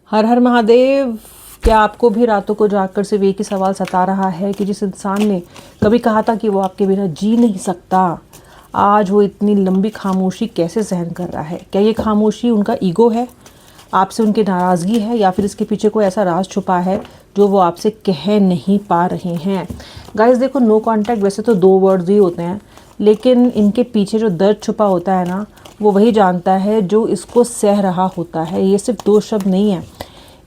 हर हर महादेव। क्या आपको भी रातों को जागकर सिर्फ एक ही सवाल सता रहा है कि जिस इंसान ने कभी कहा था कि वो आपके बिना जी नहीं सकता, आज वो इतनी लंबी खामोशी कैसे सहन कर रहा है? क्या ये खामोशी उनका ईगो है, आपसे उनकी नाराज़गी है, या फिर इसके पीछे कोई ऐसा राज छुपा है जो वो आपसे कह नहीं पा रहे हैं? गाइस देखो, नो कॉन्टैक्ट वैसे तो 2 वर्ड्स ही होते हैं, लेकिन इनके पीछे जो दर्द छुपा होता है ना, वो वही जानता है जो इसको सह रहा होता है। ये सिर्फ 2 शब्द नहीं है,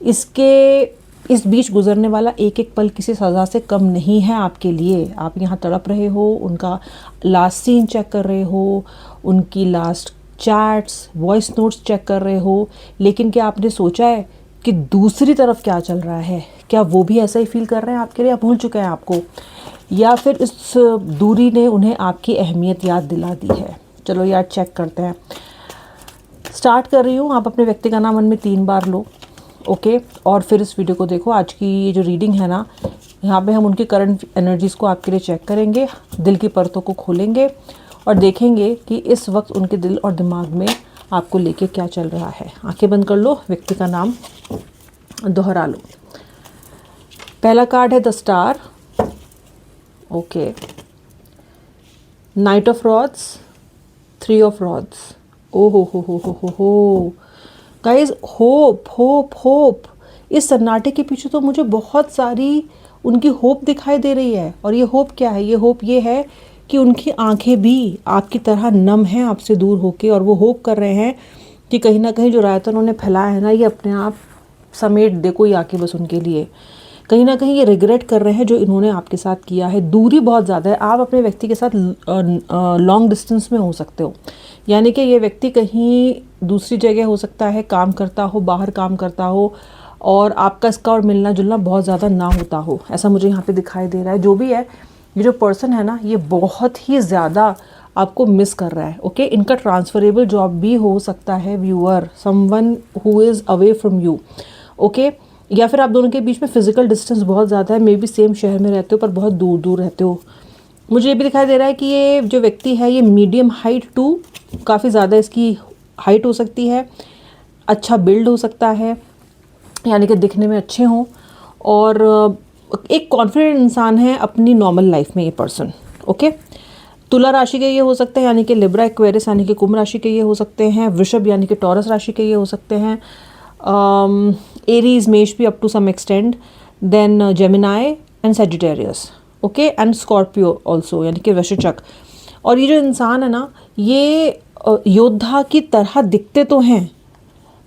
इसके इस बीच गुजरने वाला एक एक पल किसी सज़ा से कम नहीं है आपके लिए। आप यहाँ तड़प रहे हो, उनका लास्ट सीन चेक कर रहे हो, उनकी last chats voice notes check कर रहे हो, लेकिन क्या आपने सोचा है कि दूसरी तरफ क्या चल रहा है? क्या वो भी ऐसा ही फील कर रहे हैं आपके लिए, या भूल चुके हैं आपको, या फिर इस दूरी ने उन्हें आपकी अहमियत याद दिला दी है? चलो यार, चेक करते हैं। स्टार्ट कर रही हूँ। आप अपने व्यक्ति का नाम मन में 3 बार लो, ओके, और फिर इस वीडियो को देखो। आज की ये जो रीडिंग है ना, यहाँ पे हम उनकी करंट एनर्जीज़ को आपके लिए चेक करेंगे, दिल की परतों को खोलेंगे और देखेंगे कि इस वक्त उनके दिल और दिमाग में आपको लेके क्या चल रहा है। आंखें बंद कर लो, व्यक्ति का नाम दोहरा लो। पहला कार्ड है the star, okay, knight of rods, 3 of rods. ओ हो गाइज, होप होप होप। इस सन्नाटे के पीछे तो मुझे बहुत सारी उनकी होप दिखाई दे रही है। और ये होप क्या है? ये होप ये है कि उनकी आंखें भी आपकी तरह नम हैं आपसे दूर होके, और वो होप कर रहे हैं कि कहीं ना कहीं जो रायता उन्होंने फैलाया है ना, ये अपने आप समेट दे कोई आके बस उनके लिए। कहीं ना कहीं ये रिग्रेट कर रहे हैं जो इन्होंने आपके साथ किया है। दूरी बहुत ज़्यादा है, आप अपने व्यक्ति के साथ लॉन्ग डिस्टेंस में हो सकते हो, यानी कि ये व्यक्ति कहीं दूसरी जगह हो सकता है, काम करता हो, बाहर काम करता हो, और आपका इसका और मिलना जुलना बहुत ज़्यादा ना होता हो, ऐसा मुझे यहाँ पे दिखाई दे रहा है। जो भी है, ये जो पर्सन है ना, ये बहुत ही ज़्यादा आपको मिस कर रहा है, ओके। इनका ट्रांसफरेबल जॉब भी हो सकता है viewer, someone who is away from you, okay. या फिर आप दोनों के बीच में फिजिकल डिस्टेंस बहुत ज़्यादा है, मे बी सेम शहर में रहते हो पर बहुत दूर दूर रहते हो। मुझे ये भी दिखाई दे रहा है कि ये जो व्यक्ति है ये मीडियम हाइट टू काफ़ी ज़्यादा इसकी हाइट हो सकती है, अच्छा बिल्ड हो सकता है, यानी कि दिखने में अच्छे हों, और एक कॉन्फिडेंट इंसान है अपनी नॉर्मल लाइफ में ये पर्सन, ओके। तुला राशि के ये हो सकते हैं, यानी कि लिब्रा एक्वेरियस यानी कि कुंभ राशि के ये हो सकते हैं, वृषभ यानी कि टॉरस राशि के ये हो सकते हैं, एरीज मेष भी up to some extent, then Gemini and Sagittarius, okay, and Scorpio also यानी कि वृश्चिक। और ये जो इंसान है ना, ये योद्धा की तरह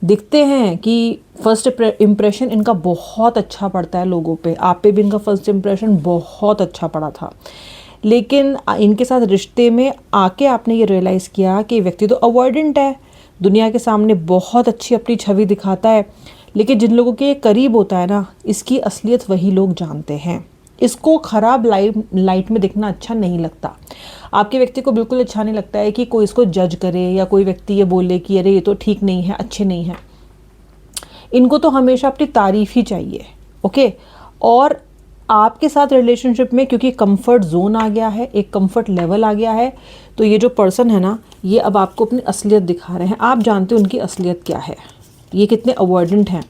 दिखते हैं कि फर्स्ट इम्प्रेशन इनका बहुत अच्छा पड़ता है लोगों पे। आप पे भी इनका फर्स्ट इम्प्रेशन बहुत अच्छा पड़ा था, लेकिन इनके साथ रिश्ते में आके आपने ये रियलाइज़ किया कि व्यक्ति तो अवॉइडेंट है, दुनिया के सामने बहुत अच्छी अपनी छवि दिखाता है, लेकिन जिन लोगों के करीब होता है ना, इसकी असलियत वही लोग जानते हैं। इसको ख़राब लाइट में दिखना अच्छा नहीं लगता। आपके व्यक्ति को बिल्कुल अच्छा नहीं लगता है कि कोई इसको जज करे, या कोई व्यक्ति ये बोले कि अरे ये तो ठीक नहीं है, अच्छे नहीं है। इनको तो हमेशा अपनी तारीफ ही चाहिए, ओके। और आपके साथ रिलेशनशिप में क्योंकि कंफर्ट जोन आ गया है, एक कंफर्ट लेवल आ गया है, तो ये जो पर्सन है ना, ये अब आपको अपनी असलियत दिखा रहे हैं। आप जानते हो उनकी असलियत क्या है, ये कितने अवॉइडेंट हैं।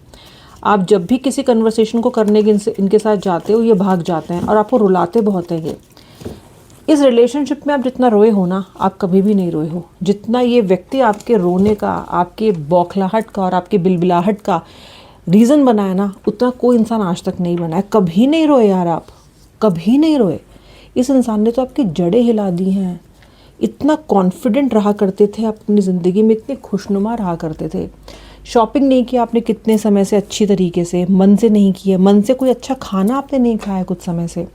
आप जब भी किसी कन्वर्सेशन को करने के इनके साथ जाते हो, ये भाग जाते हैं और आपको रुलाते बहुत हैं ये। इस रिलेशनशिप में आप जितना रोए हो ना, आप कभी भी नहीं रोए हो जितना ये व्यक्ति आपके रोने का, आपके बौखलाहट का और आपके बिलबिलाहट का रीज़न बना है ना, उतना कोई इंसान आज तक नहीं बना है। कभी नहीं रोए यार, आप कभी नहीं रोए। इस इंसान ने तो आपकी जड़ें हिला दी हैं। इतना कॉन्फिडेंट रहा करते थे अपनी ज़िंदगी में, इतने खुशनुमा रहा करते थे। शॉपिंग नहीं किया आपने कितने समय से अच्छी तरीके से, मन से नहीं किया, मन से कोई अच्छा खाना आपने नहीं खाया कुछ समय से।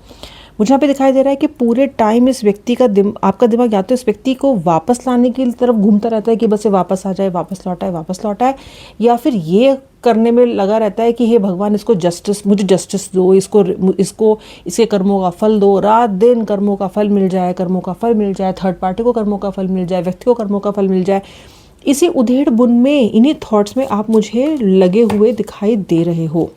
मुझे यहाँ पे दिखाई दे रहा है कि पूरे टाइम इस व्यक्ति का आपका दिमाग या तो इस व्यक्ति को वापस लाने की तरफ घूमता रहता है कि बस ये वापस आ जाए, वापस लौट आए, या फिर ये करने में लगा रहता है कि हे भगवान, इसको मुझे जस्टिस दो, इसको इसके कर्मों का फल दो, रात दिन कर्मों का फल मिल जाए, थर्ड पार्टी को कर्मों का फल मिल जाए, व्यक्ति को कर्मों का फल मिल जाए। इसी उधेड़ बुन में, इन्हीं थॉट्स में आप मुझे लगे हुए दिखाई दे रहे हो।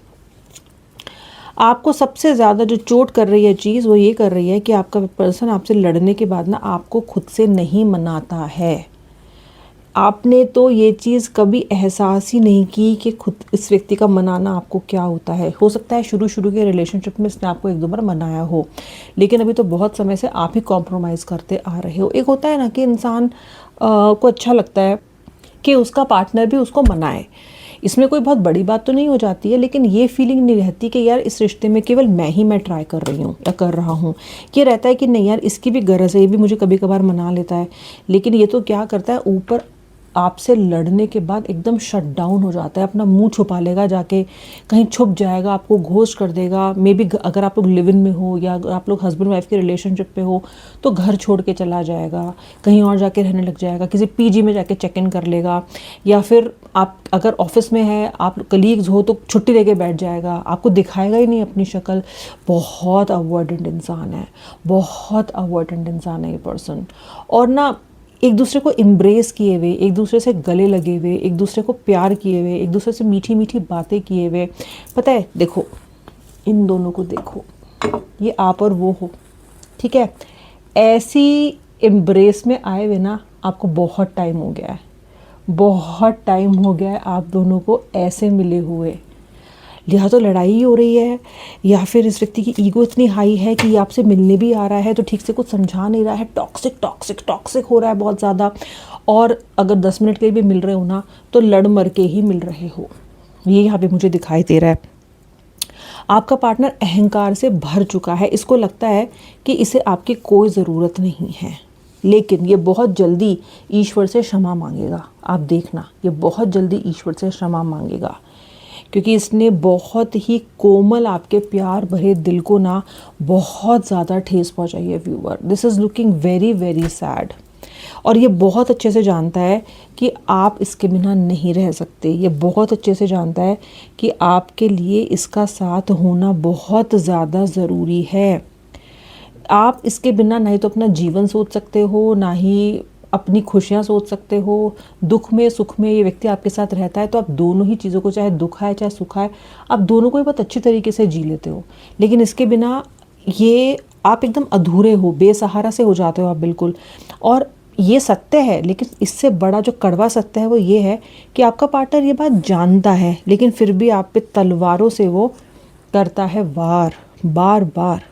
आपको सबसे ज़्यादा जो चोट कर रही है चीज़, वो ये कर रही है कि आपका पर्सन आपसे लड़ने के बाद ना आपको खुद से नहीं मनाता है। आपने तो ये चीज़ कभी एहसास ही नहीं की कि खुद इस व्यक्ति का मनाना आपको क्या होता है। हो सकता है शुरू शुरू के रिलेशनशिप में इसने आपको एक दो बार मनाया हो, लेकिन अभी तो बहुत समय से आप ही कॉम्प्रोमाइज़ करते आ रहे हो। एक होता है ना कि इंसान को अच्छा लगता है कि उसका पार्टनर भी उसको मनाए। इसमें कोई बहुत बड़ी बात तो नहीं हो जाती है, लेकिन ये फीलिंग नहीं रहती कि यार इस रिश्ते में केवल मैं ट्राई कर रही हूँ या कर रहा हूँ। ये रहता है कि नहीं यार इसकी भी गरज है, ये भी मुझे कभी कभार मना लेता है। लेकिन ये तो क्या करता है, ऊपर आपसे लड़ने के बाद एकदम शट डाउन हो जाता है, अपना मुंह छुपा लेगा, जाके कहीं छुप जाएगा, आपको घोस्ट कर देगा। मे बी अगर आप लोग लिव इन में हो या अगर आप लोग हस्बैंड वाइफ के रिलेशनशिप पे हो तो घर छोड़ के चला जाएगा, कहीं और जाके रहने लग जाएगा, किसी पीजी में जाके चेक इन कर लेगा, या फिर आप अगर ऑफिस में है, आप कलीग्स हो तो छुट्टी लेके बैठ जाएगा, आपको दिखाएगा ही नहीं अपनी शक्ल। बहुत अवॉइडेंट इंसान है, बहुत अवॉइडेंट इंसान है ये पर्सन। और ना एक दूसरे को एम्ब्रेस किए हुए, एक दूसरे से गले लगे हुए, एक दूसरे को प्यार किए हुए, एक दूसरे से मीठी मीठी बातें किए हुए। पता है, देखो इन दोनों को देखो, ये आप और वो हो, ठीक है। ऐसी एम्ब्रेस में आए हुए ना आपको बहुत टाइम हो गया है, बहुत टाइम हो गया है आप दोनों को ऐसे मिले हुए। या तो लड़ाई हो रही है, या फिर इस व्यक्ति की ईगो इतनी हाई है कि ये आपसे मिलने भी आ रहा है तो ठीक से कुछ समझा नहीं रहा है, टॉक्सिक टॉक्सिक टॉक्सिक हो रहा है बहुत ज़्यादा। और अगर 10 मिनट के लिए भी मिल रहे हो ना तो लड़ मर के ही मिल रहे हो, ये यहाँ पे मुझे दिखाई दे रहा है। आपका पार्टनर अहंकार से भर चुका है, इसको लगता है कि इसे आपकी कोई ज़रूरत नहीं है, लेकिन ये बहुत जल्दी ईश्वर से क्षमा मांगेगा। आप देखना, ये बहुत जल्दी ईश्वर से क्षमा मांगेगा, क्योंकि इसने बहुत ही कोमल आपके प्यार भरे दिल को ना बहुत ज़्यादा ठेस पहुंचाई है viewer. This is looking very very sad. और ये बहुत अच्छे से जानता है कि आप इसके बिना नहीं रह सकते। ये बहुत अच्छे से जानता है कि आपके लिए इसका साथ होना बहुत ज़्यादा ज़रूरी है। आप इसके बिना नहीं तो अपना जीवन सोच सकते हो, ना ही अपनी खुशियाँ सोच सकते हो। दुख में सुख में ये व्यक्ति आपके साथ रहता है तो आप दोनों ही चीज़ों को, चाहे दुख है चाहे सुख है, आप दोनों को ही बहुत अच्छी तरीके से जी लेते हो। लेकिन इसके बिना ये आप एकदम अधूरे हो, बेसहारा से हो जाते हो आप बिल्कुल। और ये सत्य है, लेकिन इससे बड़ा जो कड़वा सत्य है वो ये है कि आपका पार्टनर ये बात जानता है, लेकिन फिर भी आप पे तलवारों से वो करता है वार, बार बार,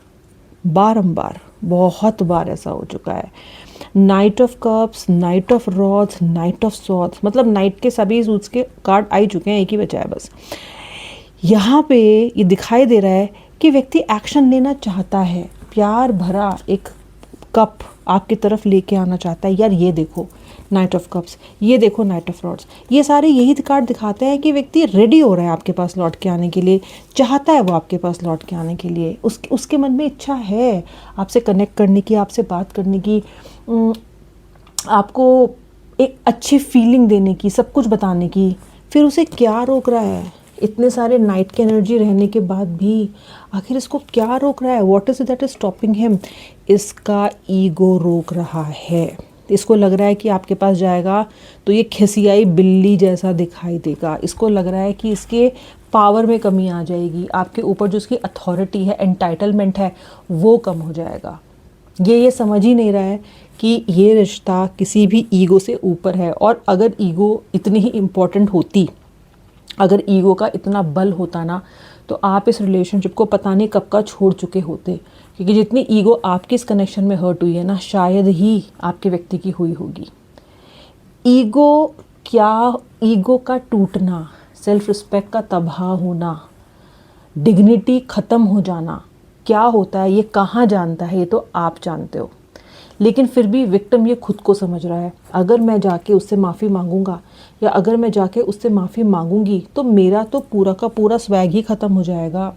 बारंबार, बहुत बार ऐसा हो चुका है। Night of cups, night of rods, night of swords, मतलब नाइट के सभी सूट्स के कार्ड आ ही चुके हैं, एक ही बचा है बस। यहाँ पे ये दिखाई दे रहा है कि व्यक्ति एक्शन लेना चाहता है, प्यार भरा एक कप आपकी तरफ लेके आना चाहता है। यार ये देखो नाइट ऑफ कप्स, ये देखो नाइट ऑफ रॉड्स, ये सारे यही कार्ड दिखाते हैं कि व्यक्ति रेडी हो रहा है आपके पास लौट के आने के लिए, चाहता है वो आपके पास लौट के आने के लिए। उसके मन में इच्छा है आपसे कनेक्ट करने की, आपसे बात करने की, आपको एक अच्छी फीलिंग देने की, सब कुछ बताने की। फिर उसे क्या रोक रहा है? इतने सारे नाइट की एनर्जी रहने के बाद भी आखिर इसको क्या रोक रहा है? What is that is stopping him? इसका ईगो रोक रहा है। इसको लग रहा है कि आपके पास जाएगा तो ये खिसियाई बिल्ली जैसा दिखाई देगा। इसको लग रहा है कि इसके पावर में कमी आ जाएगी, आपके ऊपर जो इसकी अथॉरिटी है, एंटाइटलमेंट है, वो कम हो जाएगा। ये समझ ही नहीं रहा है कि ये रिश्ता किसी भी ईगो से ऊपर है। और अगर ईगो इतनी ही इम्पोर्टेंट होती, अगर ईगो का इतना बल होता ना, तो आप इस रिलेशनशिप को पता नहीं कब का छोड़ चुके होते। क्योंकि जितनी ईगो आपकी इस कनेक्शन में हर्ट हुई है ना, शायद ही आपके व्यक्ति की हुई होगी। ईगो क्या, ईगो का टूटना, सेल्फ रिस्पेक्ट का तबाह होना, डिग्निटी ख़त्म हो जाना क्या होता है, ये कहाँ जानता है? ये तो आप जानते हो। लेकिन फिर भी विक्टिम ये खुद को समझ रहा है, अगर मैं जाके उससे माफ़ी मांगूंगा या अगर मैं जाके उससे माफ़ी मांगूंगी तो मेरा तो पूरा का पूरा स्वैग ही ख़त्म हो जाएगा।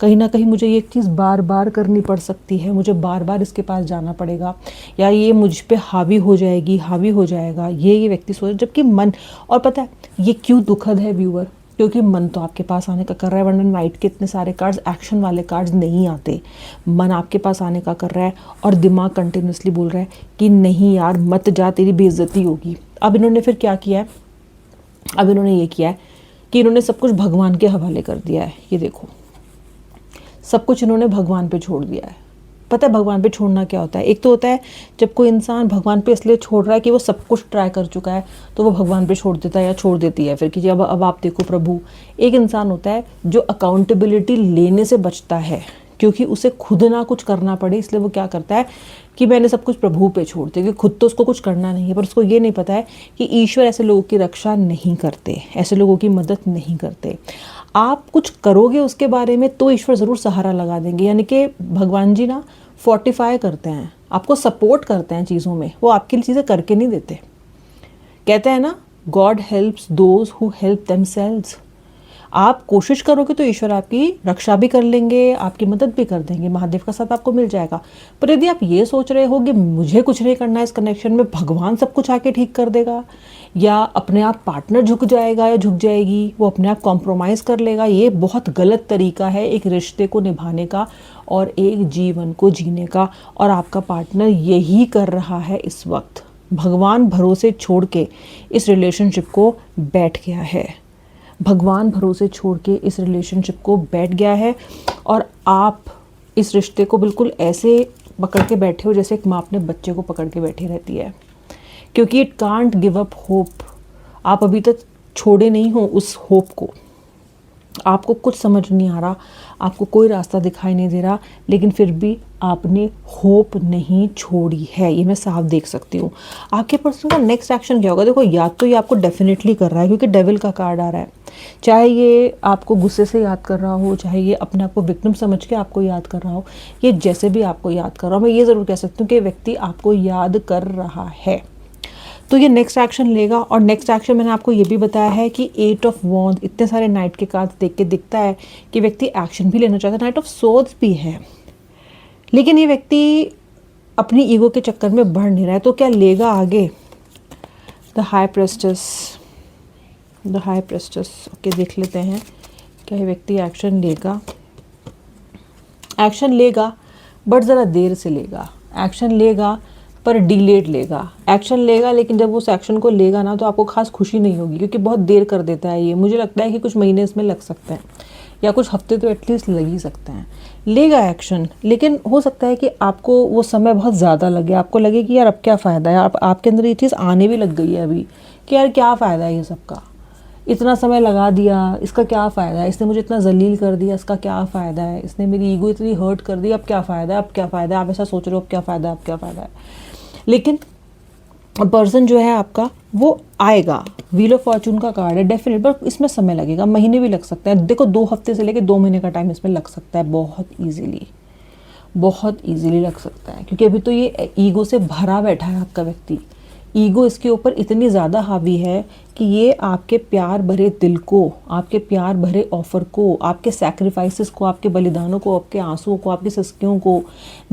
कहीं ना कहीं मुझे ये चीज़ बार बार करनी पड़ सकती है, मुझे बार बार इसके पास जाना पड़ेगा, या ये मुझ पे हावी हो जाएगी, हावी हो जाएगा, ये व्यक्ति सोच। जबकि मन, और पता है ये क्यों दुखद है व्यूअर, क्योंकि मन तो आपके पास आने का कर रहा है, वरना नाइट के इतने सारे कार्ड्स, एक्शन वाले कार्ड्स नहीं आते। मन आपके पास आने का कर रहा है और दिमाग कंटिन्यूसली बोल रहा है कि नहीं यार मत जा, तेरी बेइज्जती होगी। अब इन्होंने फिर क्या किया है? अब इन्होंने ये किया है कि इन्होंने सब कुछ भगवान के हवाले कर दिया है। ये देखो, सब कुछ इन्होंने भगवान पे छोड़ दिया है। पता है भगवान पे छोड़ना क्या होता है? एक तो होता है जब कोई इंसान भगवान पे इसलिए छोड़ रहा है कि वो सब कुछ ट्राई कर चुका है, तो वो भगवान पे छोड़ देता है या छोड़ देती है फिर कि अब आप देखो प्रभु। एक इंसान होता है जो अकाउंटेबिलिटी लेने से बचता है, क्योंकि उसे खुद ना कुछ करना पड़े, इसलिए वो क्या करता है कि मैंने सब कुछ प्रभु पे छोड़ दिया, क्योंकि खुद तो उसको कुछ करना नहीं है। पर उसको ये नहीं पता है कि ईश्वर ऐसे लोगों की रक्षा नहीं करते, ऐसे लोगों की मदद नहीं करते। आप कुछ करोगे उसके बारे में तो ईश्वर ज़रूर सहारा लगा देंगे। यानी कि भगवान जी ना फोर्टिफाई करते हैं, आपको सपोर्ट करते हैं चीज़ों में, वो आपके लिए चीज़ें करके नहीं देते। कहते हैं ना, God helps those who help themselves. आप कोशिश करोगे तो ईश्वर आपकी रक्षा भी कर लेंगे, आपकी मदद भी कर देंगे, महादेव का साथ आपको मिल जाएगा। पर यदि आप ये सोच रहे हो कि मुझे कुछ नहीं करना है इस कनेक्शन में, भगवान सब कुछ आके ठीक कर देगा, या अपने आप पार्टनर झुक जाएगा या झुक जाएगी, वो अपने आप कॉम्प्रोमाइज़ कर लेगा, ये बहुत गलत तरीका है एक रिश्ते को निभाने का और एक जीवन को जीने का। और आपका पार्टनर यही कर रहा है इस वक्त, भगवान भरोसे छोड़ के इस रिलेशनशिप को बैठ गया है, भगवान भरोसे छोड़ के इस रिलेशनशिप को बैठ गया है। और आप इस रिश्ते को बिल्कुल ऐसे पकड़ के बैठे हो जैसे एक माँ अपने बच्चे को पकड़ के बैठी रहती है, क्योंकि it can't give up hope. आप अभी तक छोड़े नहीं हो उस होप को, आपको कुछ समझ नहीं आ रहा, आपको कोई रास्ता दिखाई नहीं दे रहा, लेकिन फिर भी आपने होप नहीं छोड़ी है, ये मैं साफ देख सकती हूँ। आपके पर्सन का नेक्स्ट एक्शन क्या होगा? देखो, याद तो ये आपको डेफिनेटली कर रहा है, क्योंकि डेविल का कार्ड आ रहा है। चाहे ये आपको गुस्से से याद कर रहा हो, चाहे ये अपने आप को विक्टिम समझ के आपको याद कर रहा हो, ये जैसे भी आपको याद कर रहा हो, मैं ये ज़रूर कह सकती हूँ कि व्यक्ति आपको याद कर रहा है। तो ये नेक्स्ट एक्शन लेगा। और नेक्स्ट एक्शन मैंने आपको ये भी बताया है कि 8 ऑफ वॉन्ड, इतने सारे नाइट के कार्ड देख के दिखता है कि व्यक्ति एक्शन भी लेना चाहता है। नाइट ऑफ सोर्ड्स भी है, लेकिन ये व्यक्ति अपनी ईगो के चक्कर में बढ़ नहीं रहा है। तो क्या लेगा आगे? The high प्रेस्टेस, the high प्रेस्टेस। Okay, देख लेते हैं क्या ये व्यक्ति एक्शन लेगा। एक्शन लेगा, बट ज़रा देर से लेगा। एक्शन लेगा पर डिलेड लेगा। एक्शन लेगा, लेकिन जब उस एक्शन को लेगा ना, तो आपको खास खुशी नहीं होगी, क्योंकि बहुत देर कर देता है ये। मुझे लगता है कि कुछ महीने इसमें लग सकते हैं, या कुछ हफ्ते तो एटलीस्ट लग ही सकते हैं। लेगा एक्शन, लेकिन हो सकता है कि आपको वो समय बहुत ज़्यादा लगे, आपको लगे कि यार अब क्या फ़ायदा है। आपके अंदर ये चीज़ आने भी लग गई है अभी कि यार क्या फ़ायदा है ये सब का, इतना समय लगा दिया, इसका क्या फ़ायदा है, इसने मुझे इतना जलील कर दिया, इसका क्या फ़ायदा है, इसने मेरी ईगो इतनी हर्ट कर दी, अब क्या फ़ायदा है, अब क्या फ़ायदा है। आप ऐसा सोच रहे हो अब क्या फ़ायदा है, अब क्या फ़ायदा है। लेकिन पर्सन जो है आपका वो आएगा। व्हील ऑफ फॉर्चून का कार्ड है, डेफिनेट, पर इसमें समय लगेगा, महीने भी लग सकता है। देखो, 2 हफ्ते से लेकर 2 महीने का टाइम इसमें लग सकता है, बहुत ईजीली लग सकता है, क्योंकि अभी तो ये ईगो से भरा बैठा है आपका व्यक्ति। ईगो इसके ऊपर इतनी ज़्यादा हावी है कि ये आपके प्यार भरे दिल को, आपके प्यार भरे ऑफ़र को, आपके सैक्रिफाइसेस को, आपके बलिदानों को, आपके आंसुओं को, आपकी सिसकियों को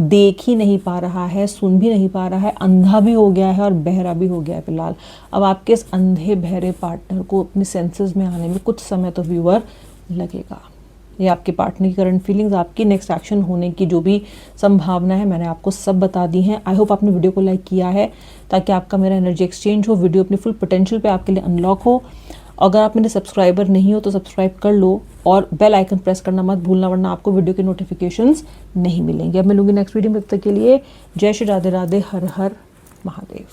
देख ही नहीं पा रहा है, सुन भी नहीं पा रहा है, अंधा भी हो गया है और बहरा भी हो गया है फिलहाल। अब आपके इस अंधे बहरे पार्टनर को अपने सेंसेस में आने में कुछ समय तो व्यूअर लगेगा। ये आपके पार्टनर की करंट फीलिंग्स, आपकी नेक्स्ट एक्शन होने की जो भी संभावना है, मैंने आपको सब बता दी हैं। आई होप आपने वीडियो को लाइक किया है, ताकि आपका मेरा एनर्जी एक्सचेंज हो, वीडियो अपने फुल पोटेंशियल पे आपके लिए अनलॉक हो। अगर आप मेरे सब्सक्राइबर नहीं हो तो सब्सक्राइब कर लो, और बेल आइकन प्रेस करना मत भूलना, वरना आपको वीडियो के नोटिफिकेशंस नहीं मिलेंगे। अब मिलूंगी नेक्स्ट वीडियो में, तब तक के लिए जय श्री राधे राधे, हर हर महादेव।